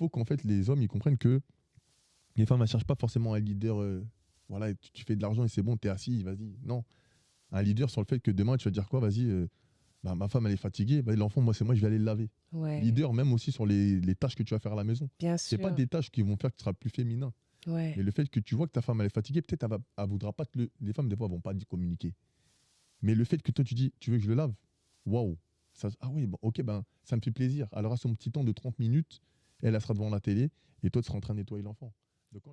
faut qu'en fait les hommes ils comprennent que les femmes elles cherchent pas forcément un leader. Voilà, tu fais de l'argent et c'est bon, t'es assis, vas-y. Non, un leader sur le fait que demain tu vas dire quoi, vas-y, bah, ma femme elle est fatiguée, bah, l'enfant moi c'est moi je vais aller le laver. Ouais, Leader même aussi sur les tâches que tu vas faire à la maison. bien C'est pas sûr. des tâches qui vont faire que tu seras plus féminin. Ouais. Mais le fait que tu vois que ta femme elle est fatiguée, peut-être elle voudra pas les femmes des fois vont pas dire communiquer. Mais le fait que toi tu dis tu veux que je le lave, waouh. Ah oui, bon, ok, ben ça me fait plaisir. Elle aura son petit temps de 30 minutes, elle sera devant la télé et toi tu seras en train de nettoyer l'enfant.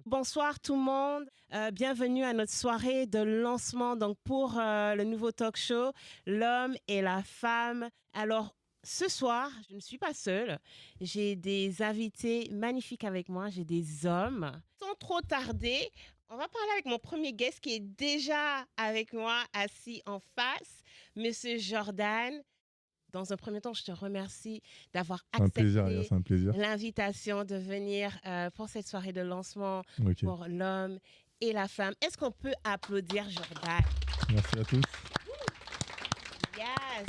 Bonsoir tout le monde, bienvenue à notre soirée de lancement donc pour le nouveau talk show L'homme et la femme. Alors ce soir, je ne suis pas seule, j'ai des invités magnifiques avec moi, j'ai des hommes. Sans trop tarder, on va parler avec mon premier guest qui est déjà avec moi assis en face, Monsieur Jordan. Dans un premier temps, je te remercie d'avoir accepté c'est un plaisir. l'invitation de venir pour cette soirée de lancement pour l'homme et la femme. Est-ce qu'on peut applaudir Jordan? Merci à tous. Yes!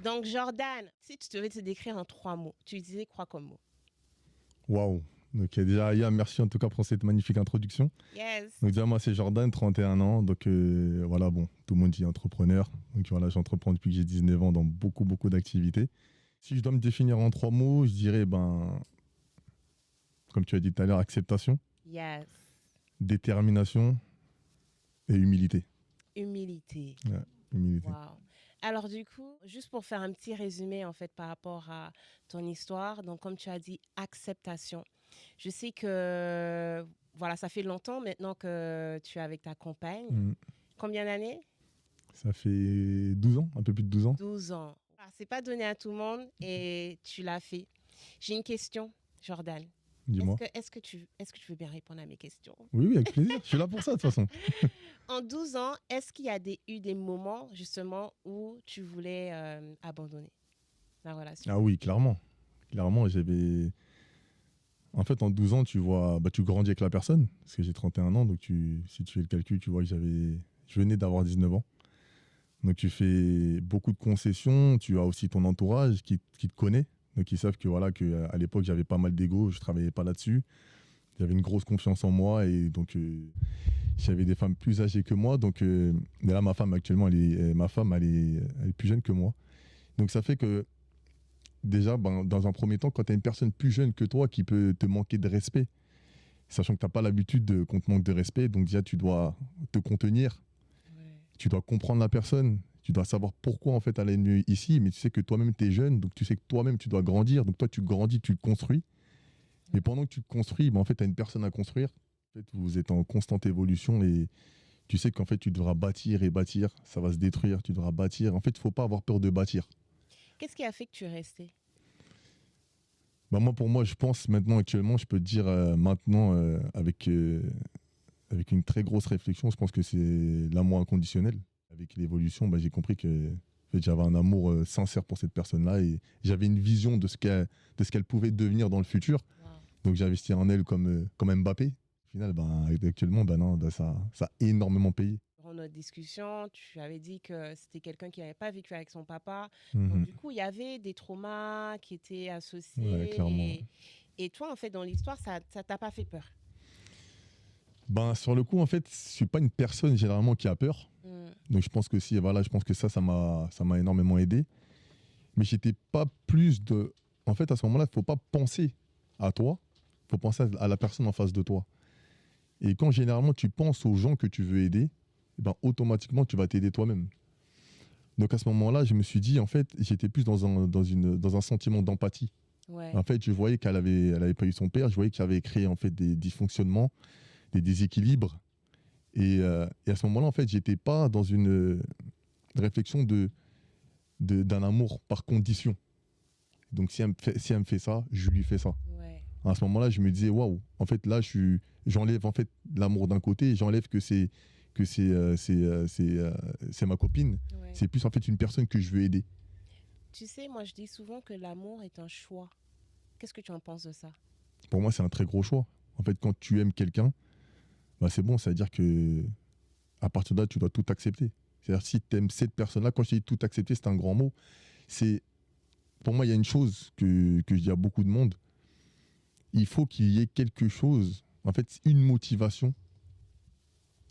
Donc Jordan, si tu devais te décrire en 3 mots, tu disais quoi comme mot? Waouh! Donc déjà, merci en tout cas pour cette magnifique introduction. Yes! Donc déjà, moi c'est Jordan, 31 ans. Donc voilà, bon, tout le monde dit entrepreneur. Donc voilà, j'entreprends depuis que j'ai 19 ans dans beaucoup d'activités. Si je dois me définir en 3 mots, je dirais, comme tu as dit tout à l'heure, acceptation, Yes! détermination et humilité. Humilité. Ouais, humilité. Wow. Alors du coup, juste pour faire un petit résumé en fait par rapport à ton histoire, donc comme tu as dit, acceptation. Je sais que voilà, ça fait longtemps maintenant que tu es avec ta compagne. Combien d'années? Ça fait 12 ans, un peu plus de 12 ans. 12 ans. Ah, c'est pas donné à tout le monde et tu l'as fait. J'ai une question, Jordan. Dis-moi. Est-ce que tu veux bien répondre à mes questions? Oui, avec plaisir. Je suis là pour ça, de toute façon. En 12 ans, est-ce qu'il y a eu des moments, justement, où tu voulais abandonner la relation? Ah oui, clairement. Clairement, j'avais... En fait, en 12 ans, tu vois, tu grandis avec la personne, parce que j'ai 31 ans, donc si tu fais le calcul, tu vois que je venais d'avoir 19 ans. Donc tu fais beaucoup de concessions, tu as aussi ton entourage qui te connaît, donc ils savent que voilà qu'à l'époque j'avais pas mal d'ego, je travaillais pas là-dessus, j'avais une grosse confiance en moi et donc j'avais des femmes plus âgées que moi, donc mais là ma femme actuellement elle est plus jeune que moi, donc ça fait que déjà dans un premier temps quand tu as une personne plus jeune que toi qui peut te manquer de respect, sachant que tu n'as pas l'habitude qu'on te manque de respect, donc déjà tu dois te contenir. Tu dois comprendre la personne, tu dois savoir pourquoi en fait elle est venue ici, mais tu sais que toi-même tu es jeune, donc tu sais que toi-même tu dois grandir, donc toi tu grandis, tu te construis. Mais pendant que tu te construis, en fait tu as une personne à construire. En fait, vous êtes en constante évolution et tu sais qu'en fait tu devras bâtir et bâtir, ça va se détruire, tu devras bâtir. En fait, il ne faut pas avoir peur de bâtir. Qu'est-ce qui a fait que tu es resté? Pour moi, je pense maintenant actuellement, je peux te dire maintenant avec une très grosse réflexion, je pense que c'est l'amour inconditionnel. Avec l'évolution, j'ai compris que en fait, j'avais un amour sincère pour cette personne-là et j'avais une vision de ce qu'elle pouvait devenir dans le futur. Wow. Donc j'ai investi en elle comme Mbappé. Au final, actuellement, ça a énormément payé. Dans notre discussion, tu avais dit que c'était quelqu'un qui n'avait pas vécu avec son papa. Donc du coup, il y avait des traumas qui étaient associés. Ouais, clairement. Et toi, en fait, dans l'histoire, ça t'a pas fait peur? Sur le coup, en fait, je suis pas une personne généralement qui a peur. Donc je pense que je pense que ça m'a énormément aidé. Mais j'étais pas plus de... En fait, à ce moment-là, il faut pas penser à toi, il faut penser à la personne en face de toi. Et quand généralement tu penses aux gens que tu veux aider, automatiquement tu vas t'aider toi-même. Donc à ce moment-là, je me suis dit, en fait, j'étais plus dans un sentiment d'empathie. Ouais. En fait, je voyais qu'elle avait pas eu son père, je voyais qu'il avait créé en fait des dysfonctionnements, des déséquilibres. Et à ce moment-là, en fait, j'étais pas dans une réflexion d'un amour par condition. Donc, si elle me fait ça, je lui fais ça. Ouais. À ce moment-là, je me disais, waouh, en fait, là, j'enlève en fait l'amour d'un côté, j'enlève que c'est ma copine. Ouais. C'est plus en fait une personne que je veux aider. Tu sais, moi, je dis souvent que l'amour est un choix. Qu'est-ce que tu en penses de ça? Pour moi, c'est un très gros choix. En fait, quand tu aimes quelqu'un, c'est bon, ça veut dire que à partir de là, tu dois tout accepter. C'est-à-dire, si tu aimes cette personne-là, quand je dis tout accepter, c'est un grand mot. Pour moi, il y a une chose que je dis à beaucoup de monde, il faut qu'il y ait quelque chose, en fait, une motivation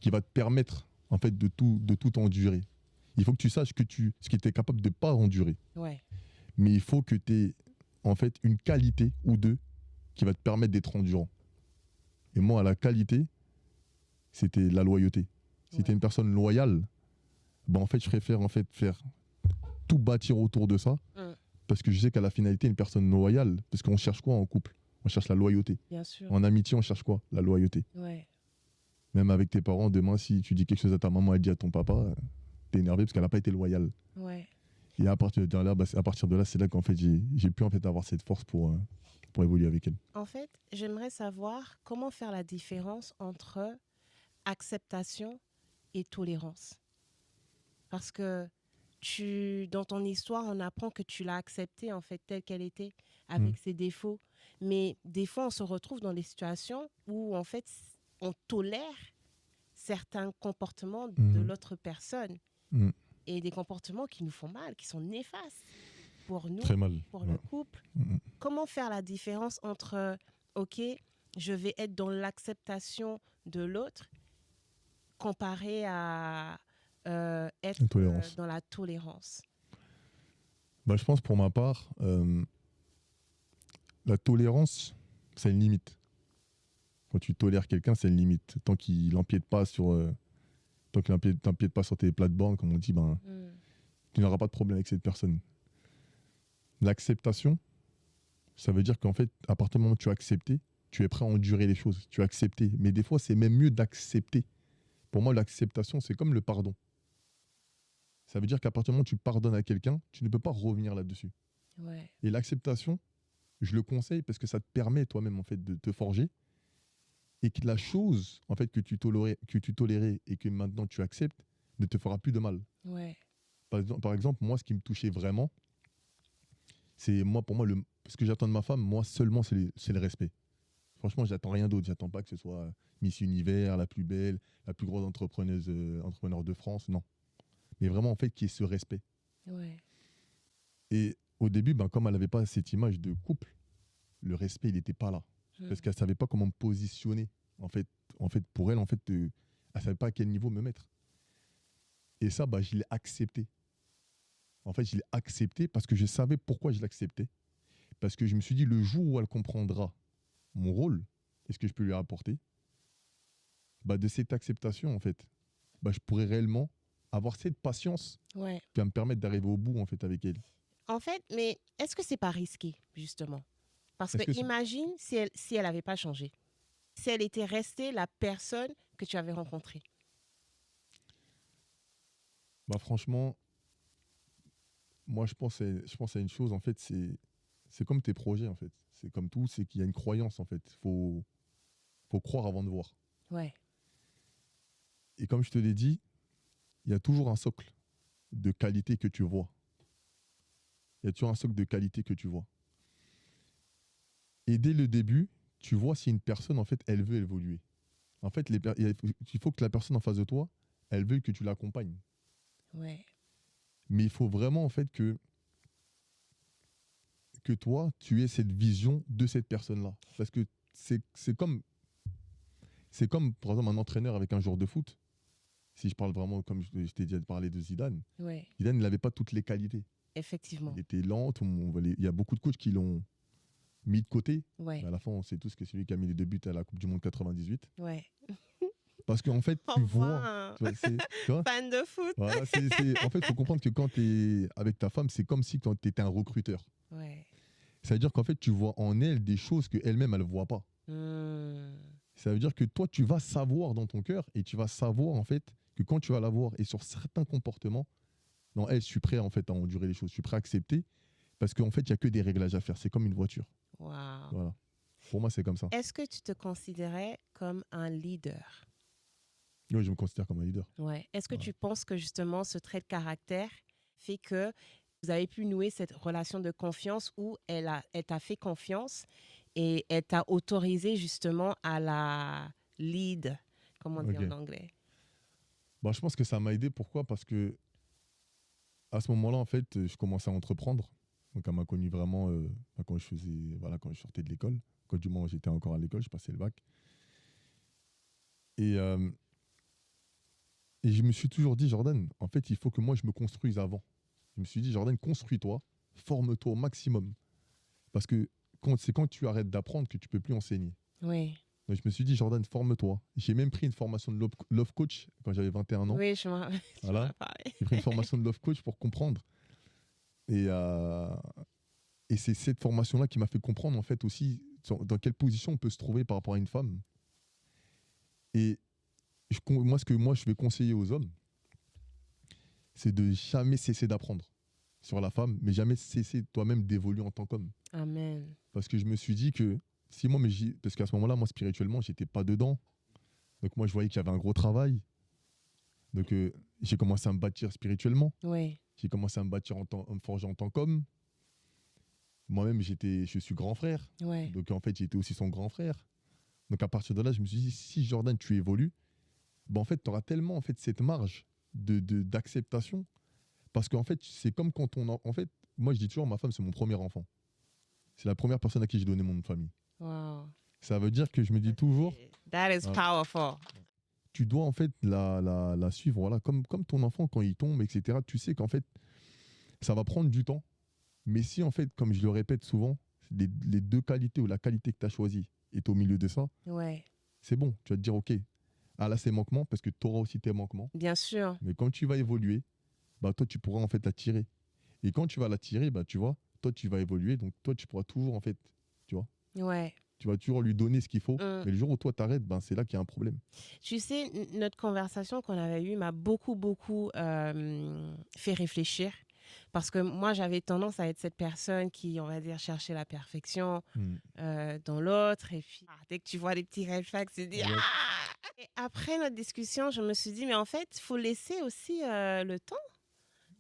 qui va te permettre, en fait, de tout endurer. Il faut que tu saches ce que tu es capable de ne pas endurer. Ouais. Mais il faut que tu aies, en fait, une qualité ou deux qui va te permettre d'être endurant. Et moi, la qualité, c'était la loyauté. Si tu es une personne loyale, ben, en fait, je préfère en fait, faire tout bâtir autour de ça, parce que je sais qu'à la finalité, une personne loyale, parce qu'on cherche quoi en couple? On cherche la loyauté. Bien sûr. En amitié, on cherche quoi? La loyauté. Ouais. Même avec tes parents, demain, si tu dis quelque chose à ta maman, elle dit à ton papa, t'es énervé parce qu'elle n'a pas été loyale. Ouais. Et à partir de là, c'est là qu'en fait, j'ai pu en fait avoir cette force pour évoluer avec elle. En fait, j'aimerais savoir comment faire la différence entre acceptation et tolérance. Parce que dans ton histoire, on apprend que tu l'as acceptée en fait telle qu'elle était, avec ses défauts. Mais des fois, on se retrouve dans des situations où en fait, on tolère certains comportements de l'autre personne. Et des comportements qui nous font mal, qui sont néfastes pour nous, très mal, pour le couple. Comment faire la différence entre, OK, je vais être dans l'acceptation de l'autre, comparé à être dans la tolérance? Bah, je pense pour ma part, la tolérance, c'est une limite. Quand tu tolères quelqu'un, c'est une limite. Tant qu'il n'empiète pas sur, pas sur tes plates-bandes, comme on dit, ben, tu n'auras pas de problème avec cette personne. L'acceptation, ça veut dire qu'en fait, à partir du moment où tu as accepté, tu es prêt à endurer les choses. Tu as accepté. Mais des fois, c'est même mieux d'accepter. Pour moi, l'acceptation, c'est comme le pardon. Ça veut dire qu'à partir du moment où tu pardonnes à quelqu'un, tu ne peux pas revenir là-dessus. Ouais. Et l'acceptation, je le conseille parce que ça te permet toi-même en fait de te forger et que la chose en fait que tu tolérais et que maintenant tu acceptes ne te fera plus de mal. Ouais. Par exemple, moi, ce qui me touchait vraiment, c'est pour moi ce que j'attends de ma femme, moi seulement, c'est le respect. Franchement, j'attends rien d'autre. J'attends pas que ce soit Miss Univers, la plus belle, la plus grosse entrepreneur de France, non. Mais vraiment en fait qu'il y ait ce respect. Ouais. Et au début, ben, comme elle n'avait pas cette image de couple, le respect, il n'était pas là. Parce qu'elle ne savait pas comment me positionner. En fait, pour elle, elle ne savait pas à quel niveau me mettre. Et ça, bah, je l'ai accepté. En fait, je l'ai accepté parce que je savais pourquoi je l'acceptais. Parce que je me suis dit, le jour où elle comprendra mon rôle et ce que je peux lui apporter, bah, de cette acceptation, en fait, bah, je pourrais réellement avoir cette patience qui va me permettre d'arriver au bout en fait, avec elle. En fait, mais est-ce que c'est pas risqué, justement? Parce que imagine si elle n'avait pas changé. Si elle était restée la personne que tu avais rencontrée. Bah, franchement, moi, je pense à une chose, en fait, c'est comme tes projets, en fait. C'est comme tout, c'est qu'il y a une croyance, en fait. Faut croire avant de voir. Ouais. Et comme je te l'ai dit, il y a toujours un socle de qualité que tu vois. Il y a toujours un socle de qualité que tu vois. Et dès le début, tu vois si une personne, en fait, elle veut évoluer. En fait, il faut que la personne en face de toi, elle veuille que tu l'accompagnes. Ouais. Mais il faut vraiment, en fait, que toi, tu aies cette vision de cette personne-là. Parce que c'est comme, par exemple, un entraîneur avec un joueur de foot. Si je parle vraiment, comme je t'ai déjà parlé de Zidane, Zidane, il n'avait pas toutes les qualités. Effectivement. Il était lent, il y a beaucoup de coachs qui l'ont mis de côté. Ouais. Mais à la fin, on sait tous que c'est lui qui a mis les 2 buts à la Coupe du Monde 98. Ouais. Parce qu'en fait, tu vois, fan de foot. Voilà, en fait, il faut comprendre que quand tu es avec ta femme, c'est comme si tu étais un recruteur. Ouais. Ça veut dire qu'en fait, tu vois en elle des choses qu'elle-même, elle ne voit pas. Ça veut dire que toi, tu vas savoir dans ton cœur et tu vas savoir en fait que quand tu vas la voir et sur certains comportements, non, elle, je suis prêt en fait à endurer les choses, je suis prêt à accepter parce qu'en fait, il n'y a que des réglages à faire. C'est comme une voiture. Wow. Voilà. Pour moi, c'est comme ça. Est-ce que tu te considérais comme un leader? Oui, je me considère comme un leader. Ouais. Est-ce que tu penses que justement ce trait de caractère fait que vous avez pu nouer cette relation de confiance où elle t'a fait confiance et elle t'a autorisé justement à la lead, comme on dit en anglais? Bah, je pense que ça m'a aidé. Pourquoi? Parce que à ce moment-là, en fait, je commençais à entreprendre. Donc, elle m'a connu vraiment quand quand je sortais de l'école. Quand du moment où j'étais encore à l'école, je passais le bac. Et, euh, et je me suis toujours dit, Jordan, en fait, il faut que moi, je me construise avant. Je me suis dit, Jordan, construis-toi, forme-toi au maximum. Parce que c'est quand tu arrêtes d'apprendre que tu peux plus enseigner. Oui. Donc, je me suis dit, Jordan, forme-toi. J'ai même pris une formation de love coach quand j'avais 21 ans. Oui, je m'en Voilà. parlé. J'ai pris une formation de love coach pour comprendre. Et, euh, et c'est cette formation-là qui m'a fait comprendre, en fait, aussi dans quelle position on peut se trouver par rapport à une femme. Et moi, ce que moi, je vais conseiller aux hommes, c'est de jamais cesser d'apprendre sur la femme, mais jamais cesser toi-même d'évoluer en tant qu'homme. Amen. Parce que je me suis dit que si moi, parce qu'à ce moment-là, moi, spirituellement, j'étais pas dedans. Donc moi, je voyais qu'il y avait un gros travail. Donc j'ai commencé à me bâtir spirituellement. Oui. J'ai commencé à me bâtir à me forger en tant qu'homme. Moi-même, je suis grand frère. Ouais. Donc en fait, j'étais aussi son grand frère. Donc à partir de là, je me suis dit, si Jordan, tu évolues, ben, en fait, tu auras tellement en fait, cette marge d'acceptation. Parce qu'en fait, c'est comme quand en fait, moi, je dis toujours, ma femme, c'est mon premier enfant. C'est la première personne à qui j'ai donné mon nom de famille. Wow. Ça veut dire que je me dis toujours, That is powerful. tu dois en fait la suivre, voilà, comme ton enfant quand il tombe, etc. Tu sais qu'en fait, ça va prendre du temps. Mais si en fait, comme je le répète souvent, les deux qualités ou la qualité que tu as choisie est au milieu de ça, Ouais. c'est bon. Tu vas te dire, OK, ah là, c'est manquement parce que tu auras aussi tes manquements. Bien sûr. Mais quand tu vas évoluer, bah, toi, tu pourras en fait la tirer. Et quand tu vas la tirer, bah, tu vois, toi, tu vas évoluer. Donc, toi, tu pourras toujours, en fait, tu vois, Ouais. tu vas toujours lui donner ce qu'il faut. Mais le jour où toi, t'arrêtes, ben, c'est là qu'il y a un problème. Tu sais, notre conversation qu'on avait eue m'a beaucoup fait réfléchir. Parce que moi, j'avais tendance à être cette personne qui, on va dire, cherchait la perfection dans l'autre. Et puis, dès que tu vois des petits red flags, tu te dis ah! Et après notre discussion, je me suis dit, mais en fait, il faut laisser aussi le temps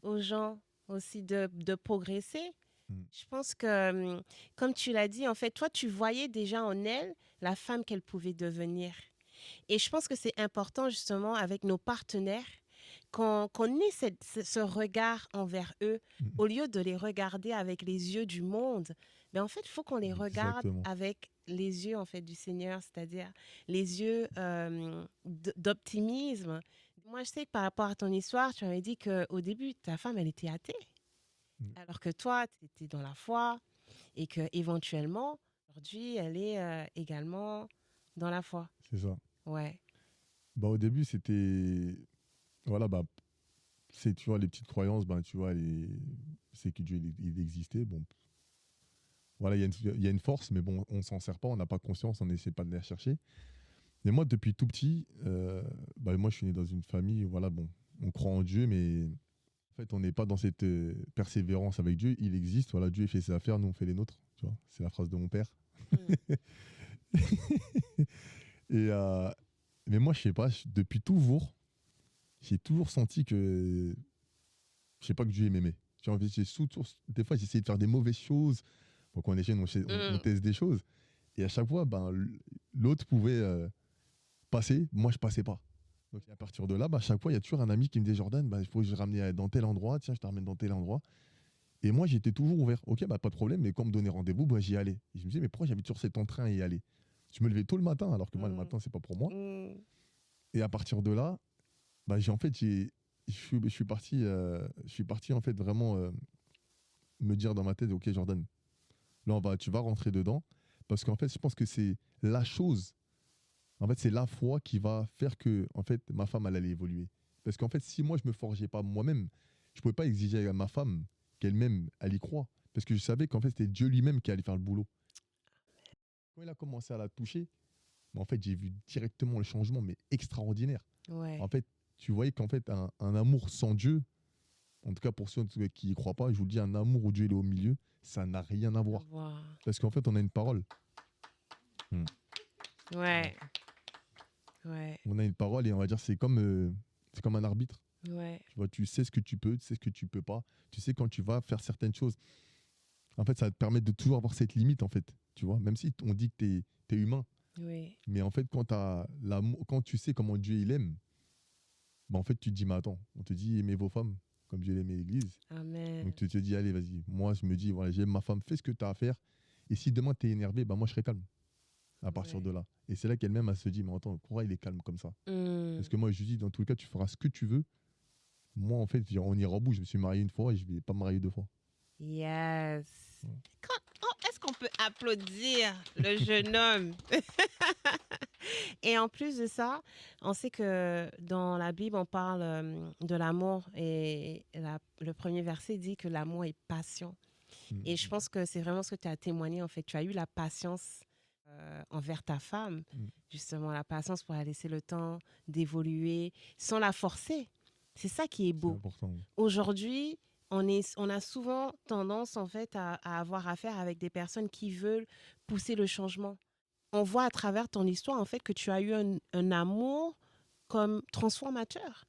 aux gens aussi de progresser. Je pense que, comme tu l'as dit, en fait, toi, tu voyais déjà en elle la femme qu'elle pouvait devenir. Et je pense que c'est important, justement, avec nos partenaires, qu'on ait ce regard envers eux, au lieu de les regarder avec les yeux du monde. Mais en fait, il faut qu'on les regarde Exactement. avec les yeux, en fait, du Seigneur, c'est-à-dire les yeux d'optimisme. Moi, je sais que par rapport à ton histoire, tu avais dit qu'au début, ta femme, elle était athée. Alors que toi, tu étais dans la foi et que éventuellement, aujourd'hui, elle est également dans la foi. C'est ça. Ouais. Bah, au début, c'était. Voilà, bah, tu vois, les petites croyances, bah, tu vois, c'est que Dieu, il existait. Bon, voilà, il y a une force, mais bon, on s'en sert pas, on n'a pas conscience, on n'essaie pas de les rechercher. Mais moi, depuis tout petit, bah, moi, je suis né dans une famille, voilà, bon, on croit en Dieu, mais en fait, on n'est pas dans cette persévérance avec Dieu. Il existe, voilà, Dieu fait ses affaires, nous, on fait les nôtres. Tu vois, c'est la phrase de mon père. Et, mais moi, je sais pas, depuis toujours, j'ai toujours senti que, je sais pas, que Dieu m'aimait. Tu vois, des fois, j'essayais de faire des mauvaises choses. Donc, quand on est jeune, on teste des choses. Et à chaque fois, ben, l'autre pouvait passer, moi, je passais pas. Donc, à partir de là, bah, à chaque fois, il y a toujours un ami qui me dit, Jordan, bah, il faut que je ramener dans tel endroit. Tiens, je te ramène dans tel endroit. Et moi, j'étais toujours ouvert. Ok, bah, pas de problème, mais quand on me donnait rendez-vous, bah, j'y allais. Et je me disais, mais pourquoi j'habite sur cet entrain et y aller? Je me levais tôt le matin, alors que moi, le matin, c'est pas pour moi. Et à partir de là, bah, je suis parti en fait vraiment me dire dans ma tête, ok Jordan, là tu vas rentrer dedans, parce qu'en fait je pense que c'est la chose, en fait c'est la foi qui va faire que en fait ma femme elle allait évoluer. Parce qu'en fait si moi je me forgeais pas moi-même, je pouvais pas exiger à ma femme qu'elle-même elle y croit, parce que je savais qu'en fait c'était Dieu lui-même qui allait faire le boulot. Quand il a commencé à la toucher, en fait j'ai vu directement le changement, mais extraordinaire. Ouais. En fait tu voyais qu'en fait un amour sans Dieu, en tout cas pour ceux qui n'y croient pas, je vous le dis, un amour où Dieu il est au milieu, ça n'a rien à voir. Parce qu'en fait, on a une parole. Ouais. Ouais. On a une parole et on va dire c'est comme un arbitre. Ouais. Tu vois, tu sais ce que tu peux, tu sais ce que tu peux pas. Tu sais quand tu vas faire certaines choses. En fait, ça va te permettre de toujours avoir cette limite, en fait. Tu vois, même si on dit que tu es humain. Oui. Mais en fait, quand tu sais comment Dieu il aime, bah en fait, tu te dis, mais attends, on te dit aimez vos femmes. comme Dieu l'aimait l'Église. Amen. Donc tu te dis, allez, vas-y. Moi, je me dis, voilà, j'aime ma femme, fais ce que tu as à faire. Et si demain tu es énervé, bah, moi, je serai calme à partir Ouais. de là. Et c'est là qu'elle-même, elle se dit, mais attends, pourquoi il est calme comme ça? Parce que moi, je lui dis, dans tous les cas, tu feras ce que tu veux. Moi, en fait, on ira au bout. Je me suis marié une fois et je ne vais pas me marier deux fois. Yes. Ouais. Est-ce qu'on peut applaudir le jeune homme? Et en plus de ça, on sait que dans la Bible, on parle de l'amour et le premier verset dit que l'amour est patient. Et je pense que c'est vraiment ce que tu as témoigné, en fait. Tu as eu la patience envers ta femme, justement, la patience pour la laisser le temps d'évoluer sans la forcer. C'est ça qui est C'est beau. important. Oui. Aujourd'hui, on a souvent tendance, en fait, à avoir affaire avec des personnes qui veulent pousser le changement. On voit à travers ton histoire, en fait, que tu as eu un amour comme transformateur.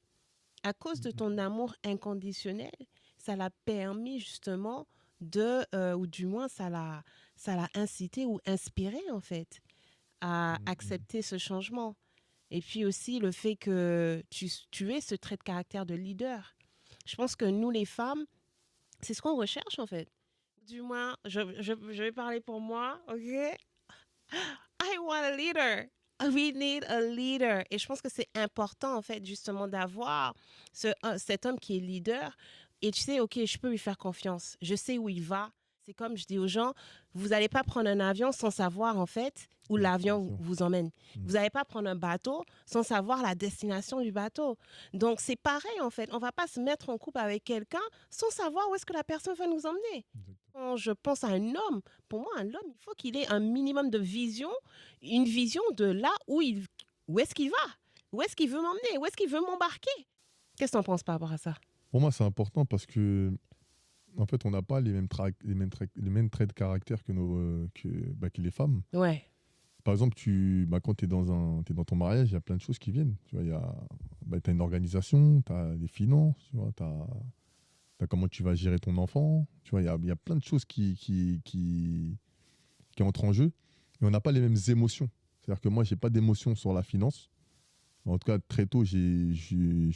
À cause de ton amour inconditionnel, ça l'a permis justement ou du moins ça l'a incité ou inspiré en fait à accepter ce changement. Et puis aussi le fait que tu aies ce trait de caractère de leader. Je pense que nous les femmes, c'est ce qu'on recherche en fait. Du moins, je vais parler pour moi, ok? I want a leader. We need a leader. Et je pense que c'est important, en fait, justement, d'avoir cet homme qui est leader. Et tu sais, OK, je peux lui faire confiance. Je sais où il va. C'est comme je dis aux gens, vous n'allez pas prendre un avion sans savoir, en fait, où l'avion vous emmène. Vous n'allez pas prendre un bateau sans savoir la destination du bateau. Donc, c'est pareil, en fait. On ne va pas se mettre en couple avec quelqu'un sans savoir où est-ce que la personne va nous emmener. Quand je pense à un homme, pour moi, un homme, il faut qu'il ait un minimum de vision, une vision de là où est-ce qu'il va, où est-ce qu'il veut m'emmener, où est-ce qu'il veut m'embarquer. Qu'est-ce que tu en penses par rapport à ça? Pour moi, c'est important parce que, en fait, on n'a pas les mêmes traits de caractère que que les femmes. Ouais. Par exemple, quand tu es dans ton mariage, il y a plein de choses qui viennent. Tu vois, t'as une organisation, tu as des finances, tu vois, t'as comment tu vas gérer ton enfant. Tu vois, il y a plein de choses qui entrent en jeu. Et on n'a pas les mêmes émotions. C'est-à-dire que moi, je n'ai pas d'émotion sur la finance. En tout cas, très tôt, je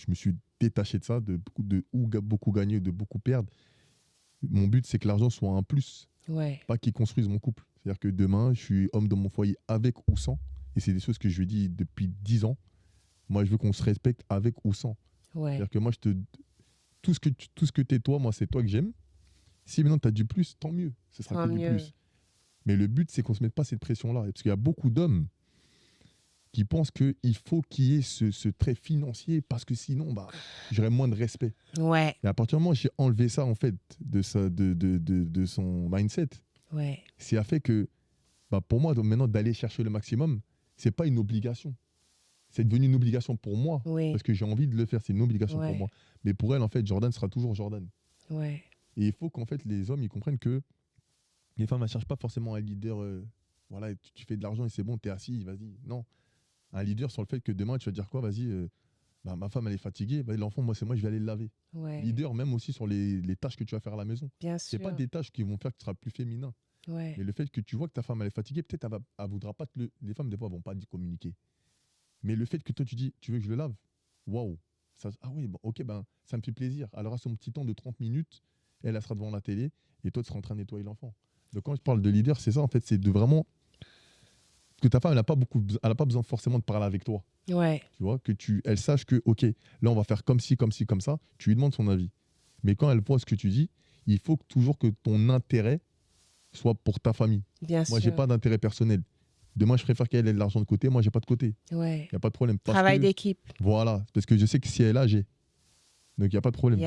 me suis détaché de ça, de beaucoup gagner, de beaucoup perdre. Mon but, c'est que l'argent soit un plus, pas qu'il construise mon couple. C'est-à-dire que demain, je suis homme de mon foyer avec ou sans. Et c'est des choses que je lui dis depuis 10 ans. Moi, je veux qu'on se respecte avec ou sans. C'est-à-dire que moi, tout ce que tu es toi, moi, c'est toi que j'aime. Si maintenant tu as du plus, tant mieux. Ce sera que du plus. Mais le but, c'est qu'on ne se mette pas cette pression-là. Parce qu'il y a beaucoup d'hommes qui pensent qu'il faut qu'il y ait ce trait financier parce que sinon, j'aurais moins de respect. Ouais. Et à partir du moment où j'ai enlevé ça, en fait, de son mindset, c'est a fait que, pour moi, maintenant, d'aller chercher le maximum, ce n'est pas une obligation. C'est devenu une obligation pour moi, parce que j'ai envie de le faire. C'est une obligation pour moi. Mais pour elle, en fait, Jordan sera toujours Jordan. Ouais. Et il faut qu'en fait, les hommes, ils comprennent que les femmes ne cherchent pas forcément un leader. Voilà, tu fais de l'argent et c'est bon, tu es assis, vas-y. Non. Un leader sur le fait que demain, tu vas dire quoi? Vas-y, ma femme, elle est fatiguée. L'enfant, moi, je vais aller le laver. Leader, même aussi sur les tâches que tu vas faire à la maison. Bien c'est sûr. pas des tâches qui vont faire que tu seras plus féminin. Mais le fait que tu vois que ta femme, elle est fatiguée, peut-être elle voudra pas les femmes, des fois, elles vont pas communiquer. Mais le fait que toi, tu dis, tu veux que je le lave? Waouh! Ah oui, ok, ça me fait plaisir. Elle aura son petit temps de 30 minutes, elle sera devant la télé, et toi, tu seras en train de nettoyer l'enfant. Donc, quand je parle de leader, c'est ça, en fait, c'est de vraiment... que ta femme, elle n'a pas besoin forcément de parler avec toi. Tu vois, elle sache que, ok, là, on va faire comme ci, comme ci, comme ça, tu lui demandes son avis. Mais quand elle voit ce que tu dis, il faut toujours que ton intérêt soit pour ta famille. Moi, j'ai pas d'intérêt personnel. Demain, je préfère qu'elle ait de l'argent de côté. Moi, j'ai pas de côté. Il n'y a pas de problème. Travail d'équipe. Voilà. Parce que je sais que si elle a, j'ai. Donc, il n'y a pas de problème.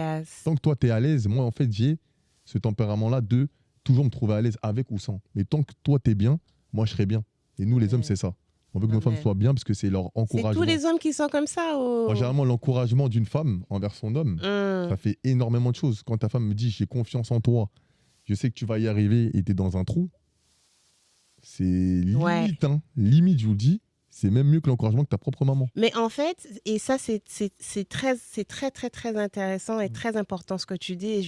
Tant que toi, tu es à l'aise, moi, en fait, j'ai ce tempérament-là de toujours me trouver à l'aise avec ou sans. Mais tant que toi, tu es bien, moi, je serai bien. Et nous, les hommes, c'est ça. On veut que nos femmes soient bien parce que c'est leur encouragement. C'est tous les hommes qui sont comme ça Généralement, l'encouragement d'une femme envers son homme, ça fait énormément de choses. Quand ta femme me dit, j'ai confiance en toi, je sais que tu vas y arriver et tu es dans un trou, c'est limite, limite, je vous le dis, c'est même mieux que l'encouragement de ta propre maman. Mais en fait, et ça, c'est très, très, très intéressant et très important ce que tu dis. Et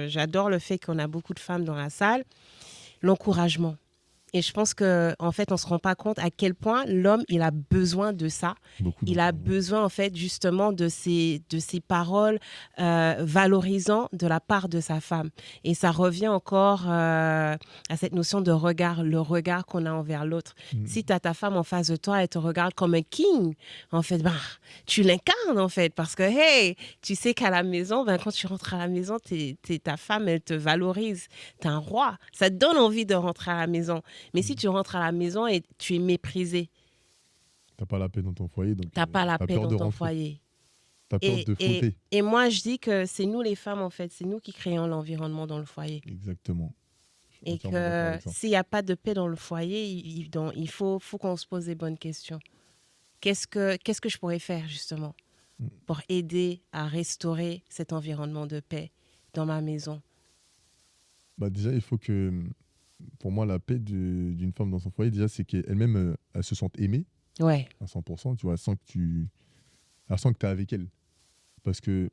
j'adore le fait qu'on a beaucoup de femmes dans la salle. L'encouragement. Et je pense qu'en fait, on ne se rend pas compte à quel point l'homme, il a besoin de ça. Beaucoup Il a d'enfants. besoin, en fait, justement, de ces paroles valorisant de la part de sa femme. Et ça revient encore à cette notion de regard, le regard qu'on a envers l'autre. Si tu as ta femme en face de toi, elle te regarde comme un king, en fait, ben, tu l'incarnes, en fait, parce que, hey, tu sais qu'à la maison, ben, quand tu rentres à la maison, ta femme, elle te valorise. Tu es un roi. Ça te donne envie de rentrer à la maison. Mais si tu rentres à la maison et tu es méprisé, T'as pas la paix dans ton foyer, donc t'as pas la t'as paix peur dans de ton rentrer. foyer. T'as peur de fauter. Et moi, je dis que c'est nous les femmes, en fait, c'est nous qui créons l'environnement dans le foyer. Exactement. Je suis Et entièrement d'accord que avec ça. s'il n'y a pas de paix dans le foyer, il faut qu'on se pose des bonnes questions. Qu'est-ce que je pourrais faire, justement, pour aider à restaurer cet environnement de paix dans ma maison? Bah déjà, il faut que, pour moi, la paix d'une femme dans son foyer, déjà, c'est qu'elle-même, elle se sente aimée Ouais, à 100%, tu vois, elle sent que tu es avec elle. Parce que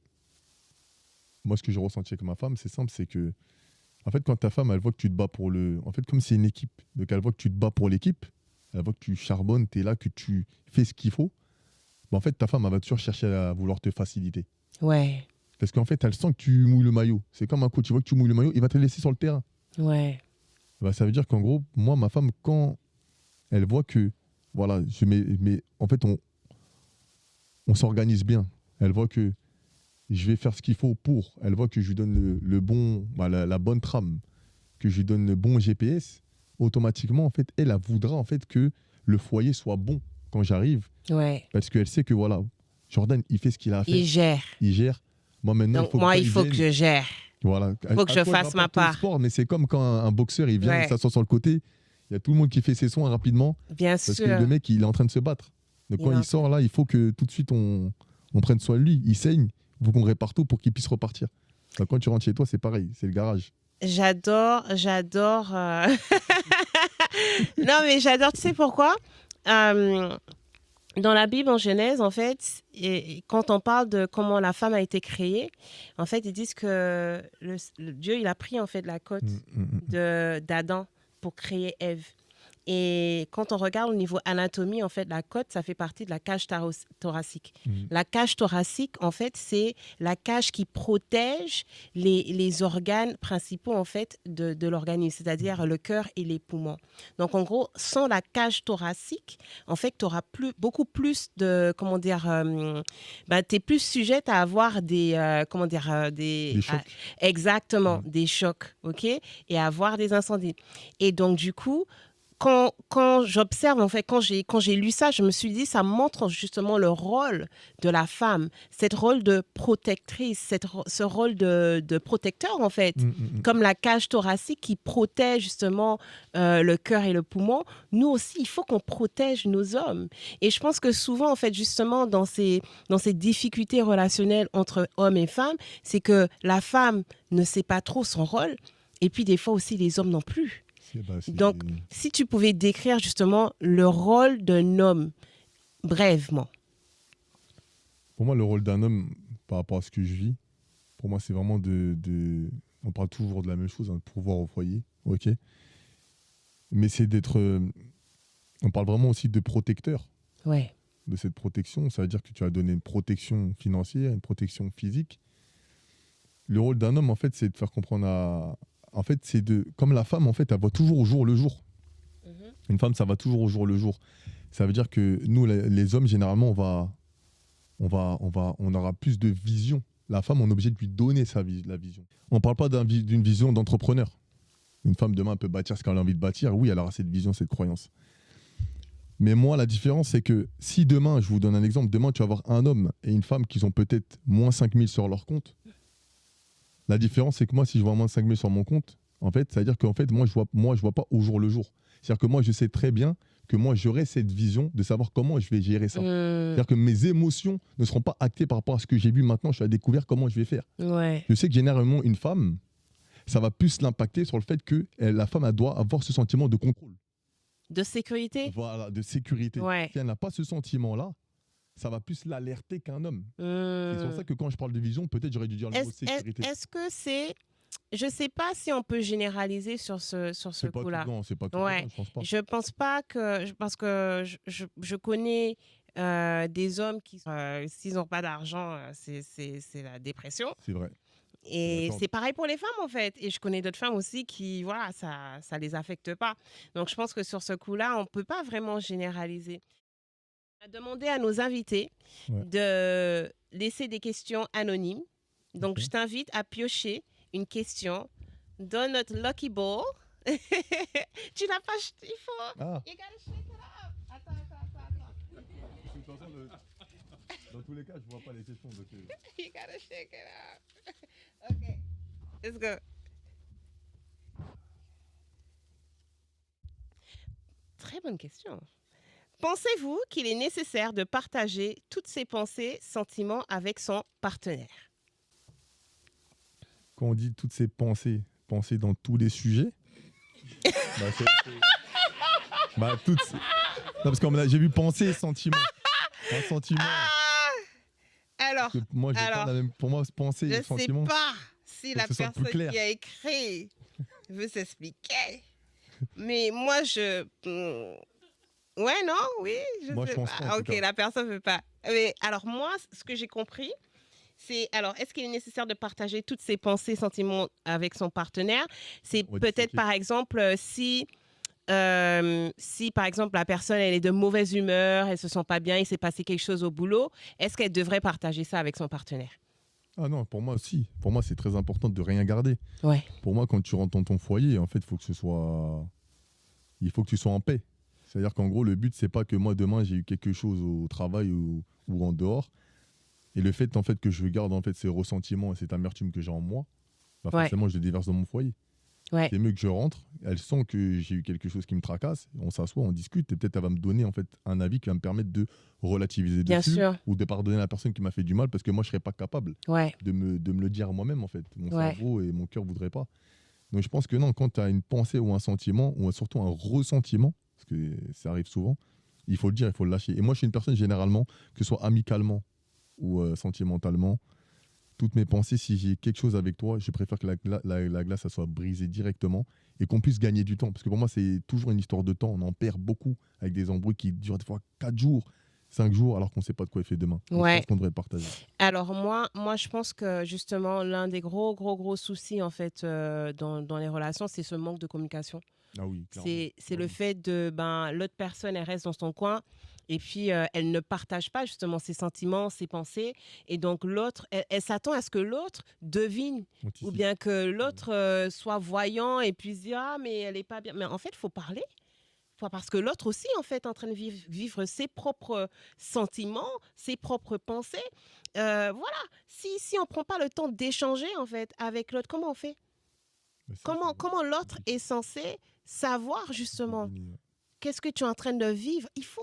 moi, ce que j'ai ressenti avec ma femme, c'est simple, c'est que, en fait, quand ta femme, elle voit que tu te bats pour le... En fait, comme c'est une équipe, donc elle voit que tu te bats pour l'équipe, elle voit que tu charbonnes, tu es là, que tu fais ce qu'il faut, bah, en fait, ta femme, elle va toujours chercher à vouloir te faciliter. ouais, Parce qu'en fait, elle sent que tu mouilles le maillot. C'est comme un coach, tu vois que tu mouilles le maillot, il va te laisser sur le terrain. ouais, Bah, ça veut dire qu'en gros, moi, ma femme, quand elle voit que, voilà, en fait, on s'organise bien. Elle voit que je vais faire ce qu'il faut pour. Elle voit que je lui donne le bon, bah, la bonne trame, que je lui donne le bon GPS. Automatiquement, en fait, elle voudra en fait que le foyer soit bon quand j'arrive, ouais. parce qu'elle sait que voilà, Jordan, il fait ce qu'il a à faire, Il gère. il gère. Moi maintenant, Donc, moi, il faut que je gère. voilà. Il faut que je fasse ma part. Sport, mais c'est comme quand un boxeur il vient, Ouais. il s'assoit sur le côté, il y a tout le monde qui fait ses soins rapidement, Bien parce sûr. que le mec il est en train de se battre. Donc quand il sort là, il faut que tout de suite on prenne soin de lui. Il saigne, il faut qu'on répare tout pour qu'il puisse repartir. Donc quand tu rentres chez toi, c'est pareil, c'est le garage. J'adore. Non, mais j'adore. Tu sais pourquoi? Dans la Bible, en Genèse, en fait, et quand on parle de comment la femme a été créée, en fait, ils disent que le Dieu, il a pris en fait la côte d'Adam pour créer Ève. Et quand on regarde au niveau anatomie, en fait, la côte, ça fait partie de la cage thoracique. La cage thoracique, en fait, c'est la cage qui protège les organes principaux, en fait, de l'organisme, c'est-à-dire le cœur et les poumons. Donc, en gros, sans la cage thoracique, en fait, tu auras beaucoup plus de, comment dire, tu es plus sujette à avoir des chocs. Exactement, des chocs, ok, et à avoir des incendies. Et donc, du coup, quand j'observe, en fait, quand j'ai lu ça, je me suis dit, ça montre justement le rôle de la femme, cette rôle de protectrice, ce rôle de protecteur, en fait, comme la cage thoracique qui protège justement le cœur et le poumon. Nous aussi, il faut qu'on protège nos hommes. Et je pense que souvent, en fait, justement, dans ces difficultés relationnelles entre hommes et femmes, c'est que la femme ne sait pas trop son rôle, et puis des fois aussi, les hommes non plus. Donc, si tu pouvais décrire justement le rôle d'un homme, brièvement. Pour moi, le rôle d'un homme, par rapport à ce que je vis, pour moi, c'est vraiment on parle toujours de la même chose, hein, de pouvoir au foyer, ok. Mais c'est d'être... on parle vraiment aussi de protecteur. Ouais. De cette protection, ça veut dire que tu as donné une protection financière, une protection physique. Le rôle d'un homme, en fait, c'est de faire comprendre En fait, c'est comme la femme, en fait, elle voit toujours au jour le jour. Une femme, ça va toujours au jour le jour. Ça veut dire que nous, les hommes, généralement, on aura plus de vision. La femme, on est obligé de lui donner la vision. On ne parle pas d'une vision d'entrepreneur. Une femme, demain, elle peut bâtir ce qu'elle a envie de bâtir. Oui, elle aura cette vision, cette croyance. Mais moi, la différence, c'est que si demain, je vous donne un exemple, demain, tu vas avoir un homme et une femme qui ont peut-être moins 5 000 sur leur compte. La différence, c'est que moi, si je vois moins 5 000 sur mon compte, en fait, ça veut dire qu'en fait, moi, je vois pas au jour le jour. C'est-à-dire que moi, je sais très bien que moi, j'aurai cette vision de savoir comment je vais gérer ça. C'est-à-dire que mes émotions ne seront pas actées par rapport à ce que j'ai vu maintenant. Je vais découvrir comment je vais faire. Ouais. Je sais que généralement, une femme, ça va plus l'impacter sur le fait que la femme, elle doit avoir ce sentiment de contrôle. De sécurité. Voilà, de sécurité. Ouais. Si elle n'a pas ce sentiment-là, ça va plus l'alerter qu'un homme. C'est pour ça que quand je parle de vision, peut-être j'aurais dû dire le mot sécurité. Est-ce que c'est Je sais pas si on peut généraliser sur ce C'est pas tout, coup-là. non, c'est pas tout le Ouais, temps, je pense pas. je pense pas que parce que je connais des hommes qui s'ils n'ont pas d'argent, c'est la dépression. C'est vrai, je suis Et d'accord. c'est pareil pour les femmes en fait. Et je connais d'autres femmes aussi qui voilà ça les affecte pas. Donc je pense que sur ce coup-là, on peut pas vraiment généraliser. On a demandé à nos invités Ouais, de laisser des questions anonymes. Donc, ok. je t'invite à piocher une question dans notre Lucky Ball. Tu l'as pas, il faut. Ah, You gotta shake it up. Attends. de toute façon, dans tous les cas, je vois pas les questions. Donc, You gotta shake it up. OK, let's go. Très bonne question. Pensez-vous qu'il est nécessaire de partager toutes ses pensées, sentiments avec son partenaire? quand on dit toutes ces pensées, penser dans tous les sujets, bah, toutes. Non, parce que j'ai vu penser, sentiment. Un sentiment. Ah! Alors, Que moi, j'ai pas la même. Pour moi, penser je et ne sais sentiment. pas si Faut la que ce soit plus personne clair. qui a écrit veut s'expliquer. Mais moi, ouais, non, oui, je Moi, sais je pense pas. pas, en tout Ok, cas. la personne ne veut pas. Mais alors, moi, ce que j'ai compris, c'est alors, est-ce qu'il est nécessaire de partager toutes ses pensées, sentiments avec son partenaire? C'est On va peut-être, disséquer. par exemple, si par exemple la personne elle est de mauvaise humeur, elle se sent pas bien, il s'est passé quelque chose au boulot, est-ce qu'elle devrait partager ça avec son partenaire? Ah non, pour moi aussi. Pour moi, c'est très important de rien garder. Ouais. Pour moi, quand tu rentres dans ton foyer, en fait, il faut que tu sois en paix. C'est-à-dire qu'en gros, le but, c'est pas que moi, demain, j'ai eu quelque chose au travail ou en dehors. Et le fait, en fait, que je garde en fait, ces ressentiments et cette amertume que j'ai en moi, bah Ouais. forcément, je les déverse dans mon foyer. Ouais. C'est mieux que je rentre, elle sent que j'ai eu quelque chose qui me tracasse, on s'assoit, on discute, et peut-être elle va me donner en fait un avis qui va me permettre de relativiser Bien dessus sûr. ou de pardonner à la personne qui m'a fait du mal parce que moi, je serais pas capable Ouais. de me le dire à moi-même, en fait. Mon Ouais. cerveau et mon cœur ne voudraient pas. Donc je pense que non, quand tu as une pensée ou un sentiment, ou surtout un ressentiment, parce que ça arrive souvent, il faut le dire, il faut le lâcher. Et moi, je suis une personne généralement, que ce soit amicalement ou sentimentalement, toutes mes pensées, si j'ai quelque chose avec toi, je préfère que la glace ça soit brisée directement et qu'on puisse gagner du temps. Parce que pour moi, c'est toujours une histoire de temps. On en perd beaucoup avec des embrouilles qui durent des fois 4 jours, 5 jours, alors qu'on ne sait pas de quoi il fait demain. Donc, je Ouais. pense qu'on devrait le partager. Alors moi, je pense que justement, l'un des gros soucis en fait dans les relations, c'est ce manque de communication. Ah oui, clairement. C'est le fait de, l'autre personne, elle reste dans son coin et puis elle ne partage pas justement ses sentiments, ses pensées. Et donc l'autre, elle s'attend à ce que l'autre devine ou bien que l'autre soit voyant et puis se dire, ah, mais elle n'est pas bien. Mais en fait, il faut parler. Parce que l'autre aussi, en fait, est en train de vivre ses propres sentiments, ses propres pensées. Voilà. Si on ne prend pas le temps d'échanger, en fait, avec l'autre, comment on fait? Mais ça, Comment l'autre est censé savoir, justement, qu'est-ce que tu es en train de vivre? Il faut,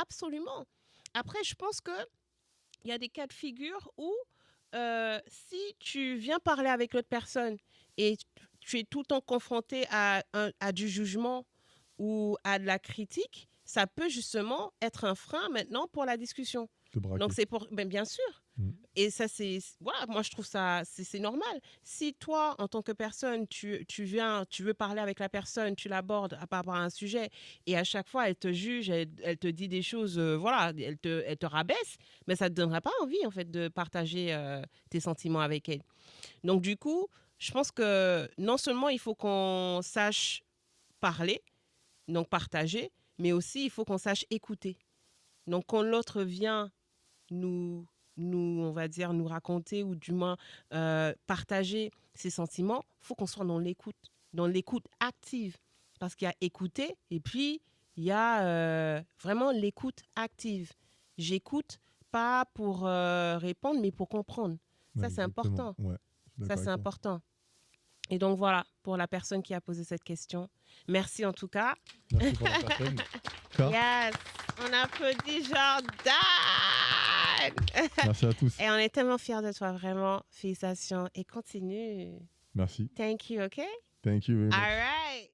absolument. Après, je pense qu'il y a des cas de figure où si tu viens parler avec l'autre personne et tu es tout le temps confronté à du jugement ou à de la critique, ça peut justement être un frein maintenant pour la discussion. te braquer. Donc c'est pour, bien sûr. Et ça c'est, voilà, moi je trouve ça c'est normal. Si toi en tant que personne tu veux parler avec la personne, tu l'abordes par rapport à un sujet et à chaque fois elle te juge, elle te dit des choses, voilà, elle te rabaisse, mais ça te donnera pas envie en fait de partager tes sentiments avec elle. Donc du coup, je pense que non seulement il faut qu'on sache parler, donc partager, mais aussi il faut qu'on sache écouter. Donc quand l'autre vient nous, on va dire, nous raconter ou du moins partager ses sentiments, il faut qu'on soit dans l'écoute active. Parce qu'il y a écouter et puis il y a vraiment l'écoute active. J'écoute pas pour répondre, mais pour comprendre. Ouais, Ça, c'est exactement. important. Ouais, je suis Ça, d'accord c'est avec toi. important. Et donc voilà, pour la personne qui a posé cette question. Merci en tout cas. Merci pour la personne. Car, Yes, on applaudit Jordan. merci à tous. Et on est tellement fiers de toi, vraiment. Félicitations et continue. Merci. Thank you, okay? Thank you very much. All right.